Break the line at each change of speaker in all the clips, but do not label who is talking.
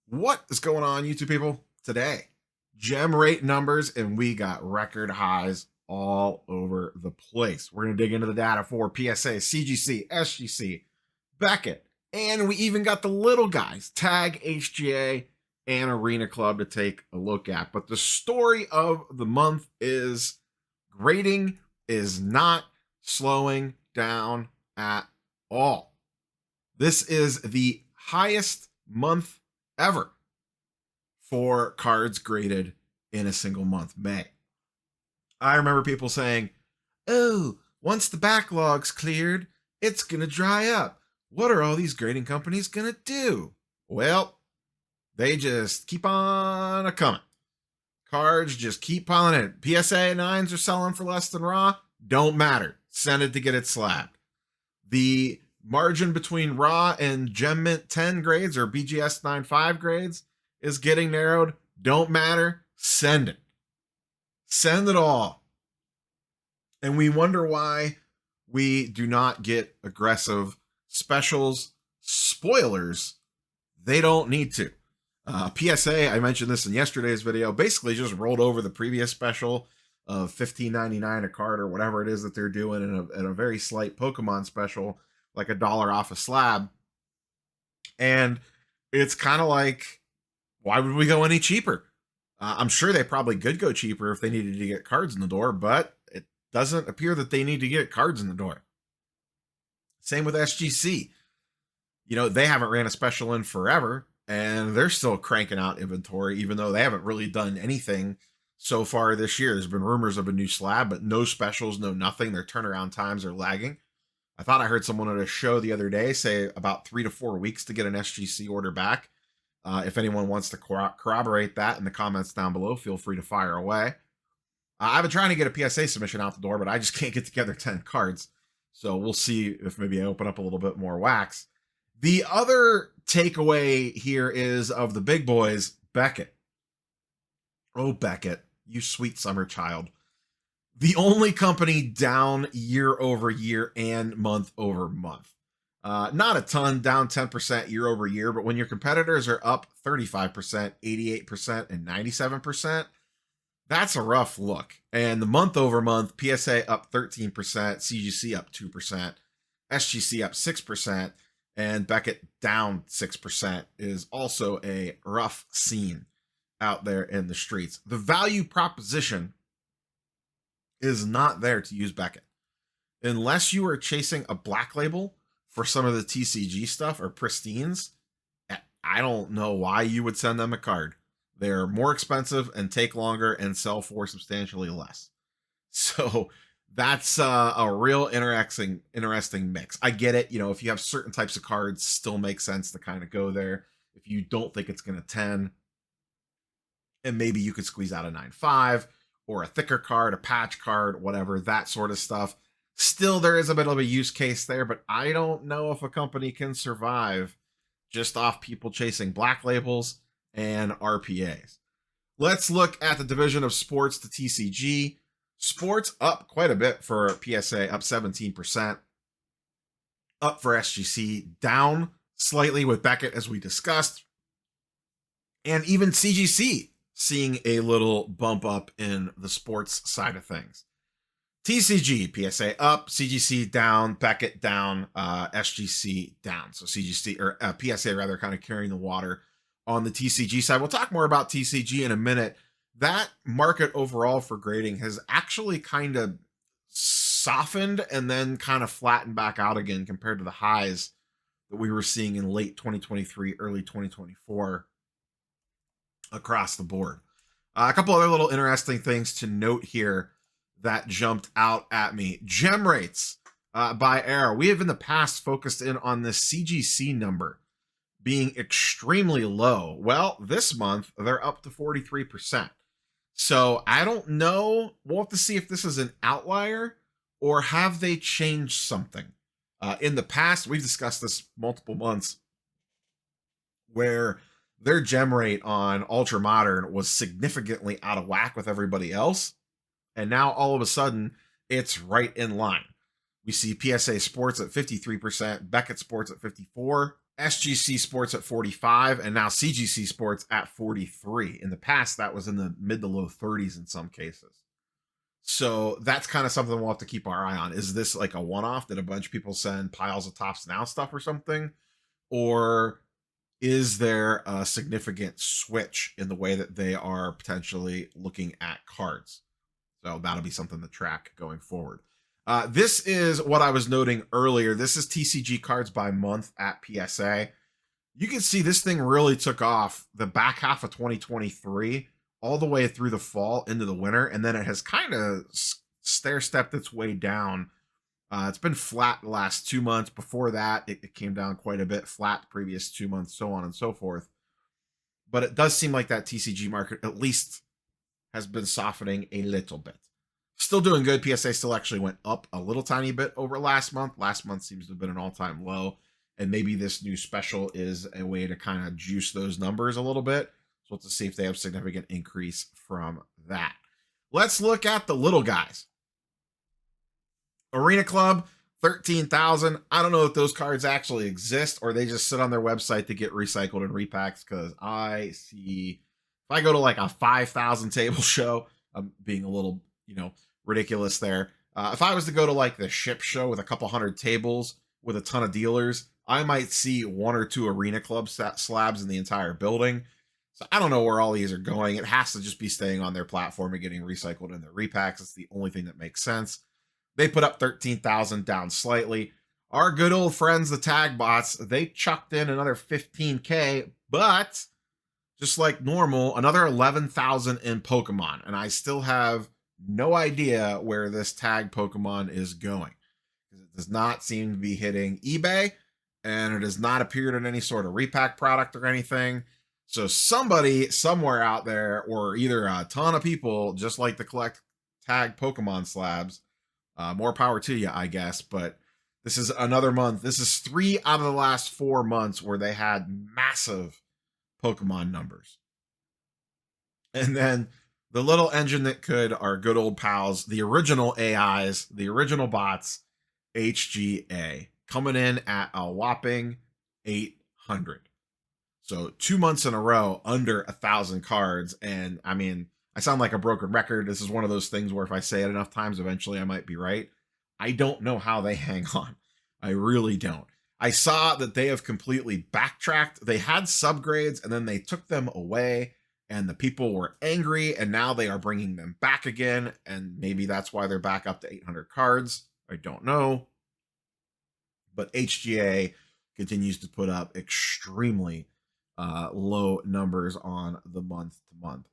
What is going on, YouTube people? Today, gem rate numbers, and we got record highs all over the place. We're going to dig into the data for PSA, CGC, SGC, Beckett, and we even got the little guys, Tag, HGA, and Arena Club to take a look at. But the story of the month is grading is not slowing down at all. This is the highest month ever for cards graded in a single month, May. I remember people saying, oh, once the backlog's cleared, it's going to dry up. What are all these grading companies going to do? Well, they just keep on coming. Cards just keep piling in. PSA 9s are selling for less than raw. Don't matter. Send it to get it slabbed. The margin between raw and gem mint 10 grades or BGS 9.5 grades is getting narrowed. Don't matter. Send it. Send it all. And we wonder why we do not get aggressive specials, spoilers. They don't need to. PSA, I mentioned this in yesterday's video, basically just rolled over the previous special of $15.99 a card or whatever it is that they're doing in a very slight Pokemon special, like $1 off a slab. And it's kind of like, why would we go any cheaper? I'm sure they probably could go cheaper if they needed to get cards in the door, but it doesn't appear that they need to get cards in the door. Same with SGC. You know, they haven't ran a special in forever, and they're still cranking out inventory, even though they haven't really done anything so far this year. There's been rumors of a new slab, but no specials, no nothing. Their turnaround times are lagging. I thought I heard someone at a show the other day say about 3 to 4 weeks to get an SGC order back. If anyone wants to corroborate that in the comments down below, feel free to fire away. I've been trying to get a PSA submission out the door, but I just can't get together 10 cards. So we'll see if maybe I open up a little bit more wax. The other takeaway here is of the big boys, Beckett. Oh, Beckett, you sweet summer child. The only company down year over year and month over month. Not a ton, down 10% year over year, but when your competitors are up 35%, 88%, and 97%, that's a rough look. And the month over month, PSA up 13%, CGC up 2%, SGC up 6%, and Beckett down 6% is also a rough scene out there in the streets. The value proposition is not there to use Beckett. Unless you are chasing a black label for some of the TCG stuff or pristines, I don't know why you would send them a card. They're more expensive and take longer and sell for substantially less. So that's a real interesting mix. I get it. You know, if you have certain types of cards, still makes sense to kind of go there. If you don't think it's going to 10, and maybe you could squeeze out a 9.5 or a thicker card, a patch card, whatever, that sort of stuff. Still, there is a bit of a use case there, but I don't know if a company can survive just off people chasing black labels and RPAs. Let's look at the division of sports to TCG. Sports up quite a bit for PSA, up 17%. Up for SGC, down slightly with Beckett, as we discussed. And even CGC seeing a little bump up in the sports side of things. TCG, PSA up, CGC down, Beckett down, SGC down. So CGC, or PSA rather, kind of carrying the water on the TCG side. We'll talk more about TCG in a minute. That market overall for grading has actually kind of softened and then kind of flattened back out again compared to the highs that we were seeing in late 2023, early 2024 across the board. A couple other little interesting things to note here that jumped out at me. Gem rates by era. We have in the past focused in on the CGC number being extremely low. Well, this month they're up to 43%. So I don't know. We'll have to see if this is an outlier or have they changed something. In the past, we've discussed this multiple months where their gem rate on Ultra Modern was significantly out of whack with everybody else. And now all of a sudden it's right in line. We see PSA Sports at 53%, Beckett Sports at 54%, SGC Sports at 45, and now CGC Sports at 43. In the past, that was in the mid to low 30s in some cases. So that's kind of something we'll have to keep our eye on. Is this like a one-off? Did a bunch of people send piles of Tops Now stuff or something? Or is there a significant switch in the way that they are potentially looking at cards? So that'll be something to track going forward. This is what I was noting earlier. This is TCG cards by month at PSA. You can see this thing really took off the back half of 2023 all the way through the fall into the winter, and then it has kind of stair-stepped its way down. It's been flat the last 2 months. Before that, it came down quite a bit, flat the previous 2 months, so on and so forth. But it does seem like that TCG market at least has been softening a little bit. Still doing good. PSA still actually went up a little tiny bit over last month. Last month seems to have been an all-time low, and maybe this new special is a way to kind of juice those numbers a little bit. So let's see if they have significant increase from that. Let's look at the little guys. Arena Club, 13,000. I don't know if those cards actually exist or they just sit on their website to get recycled and repacks, because I see, if I go to like a 5,000 table show, I'm being a little, ridiculous there. If I was to go to like the ship show with a couple hundred tables with a ton of dealers, I might see 1 or 2 Arena Club slabs in the entire building. So I don't know where all these are going. It has to just be staying on their platform and getting recycled in their repacks. It's the only thing that makes sense. They put up 13,000, down slightly. Our good old friends, the tag bots, they chucked in another 15K, but just like normal, another 11,000 in Pokemon. And I still have no idea where this tag Pokemon is going, because it does not seem to be hitting eBay, and it has not appeared in any sort of repack product or anything. So somebody somewhere out there, or either a ton of people just like to collect tag Pokemon slabs, more power to you, I guess. But this is another month. This is 3 out of the last 4 months where they had massive Pokemon numbers. And then the little engine that could, our good old pals, the original AIs, the original bots, HGA, coming in at a whopping 800. So 2 months in a row under 1,000 cards. And I mean, I sound like a broken record. This is one of those things where if I say it enough times, eventually I might be right. I don't know how they hang on. I really don't. I saw that they have completely backtracked. They had subgrades and then they took them away, and the people were angry, and now they are bringing them back again. And maybe that's why they're back up to 800 cards. I don't know. But HGA continues to put up extremely low numbers on the month to month.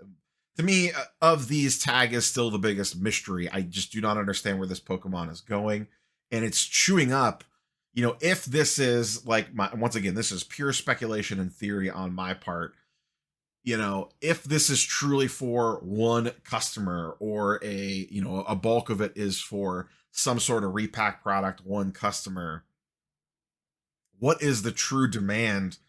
To me, of these, tag is still the biggest mystery. I just do not understand where this Pokemon is going, and it's chewing up. If this is like once again, this is pure speculation and theory on my part. If this is truly for one customer, or a bulk of it is for some sort of repack product, one customer, what is the true demand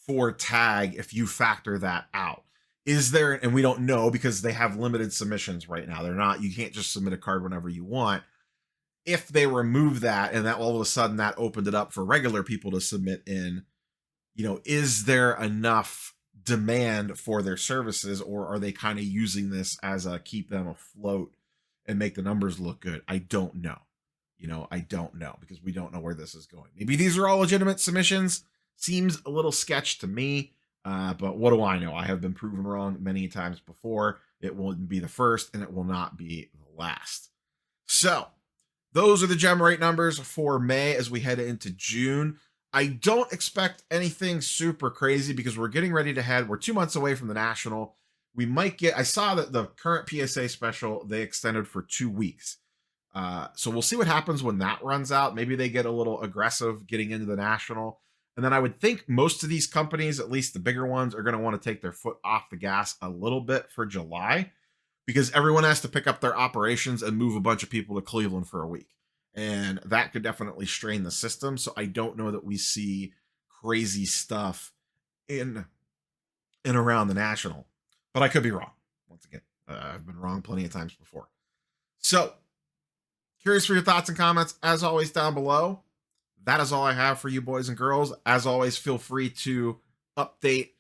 for tag if you factor that out? Is there, and we don't know because they have limited submissions right now. You can't just submit a card whenever you want. If they remove that and that all of a sudden that opened it up for regular people to submit in, is there enough demand for their services, or are they kind of using this as a keep them afloat and make the numbers look good? I don't know. I don't know, because we don't know where this is going. Maybe these are all legitimate submissions. Seems a little sketch to me, but what do I know? I have been proven wrong many times before. It won't be the first, and it will not be the last. So those are the Gemrate numbers for May as we head into June. I don't expect anything super crazy because we're getting ready to head. We're 2 months away from the National. We might get, I saw that the current PSA special, they extended for 2 weeks. So we'll see what happens when that runs out. Maybe they get a little aggressive getting into the National. And then I would think most of these companies, at least the bigger ones, are going to want to take their foot off the gas a little bit for July, because everyone has to pick up their operations and move a bunch of people to Cleveland for a week. And that could definitely strain the system. So I don't know that we see crazy stuff in and around the National, but I could be wrong. Once again, I've been wrong plenty of times before. So curious for your thoughts and comments, as always, down below. that is all I have for you boys and girls. As always, feel free to update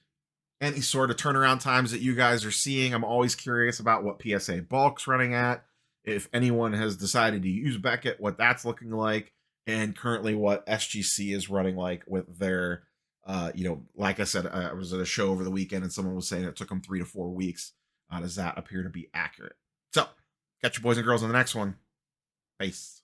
any sort of turnaround times that you guys are seeing. I'm always curious about what PSA bulk's running at. If anyone has decided to use Beckett, what that's looking like, and currently what SGC is running like with their, like I said, I was at a show over the weekend and someone was saying it took them 3 to 4 weeks. Does that appear to be accurate? So, catch you boys and girls on the next one. Peace.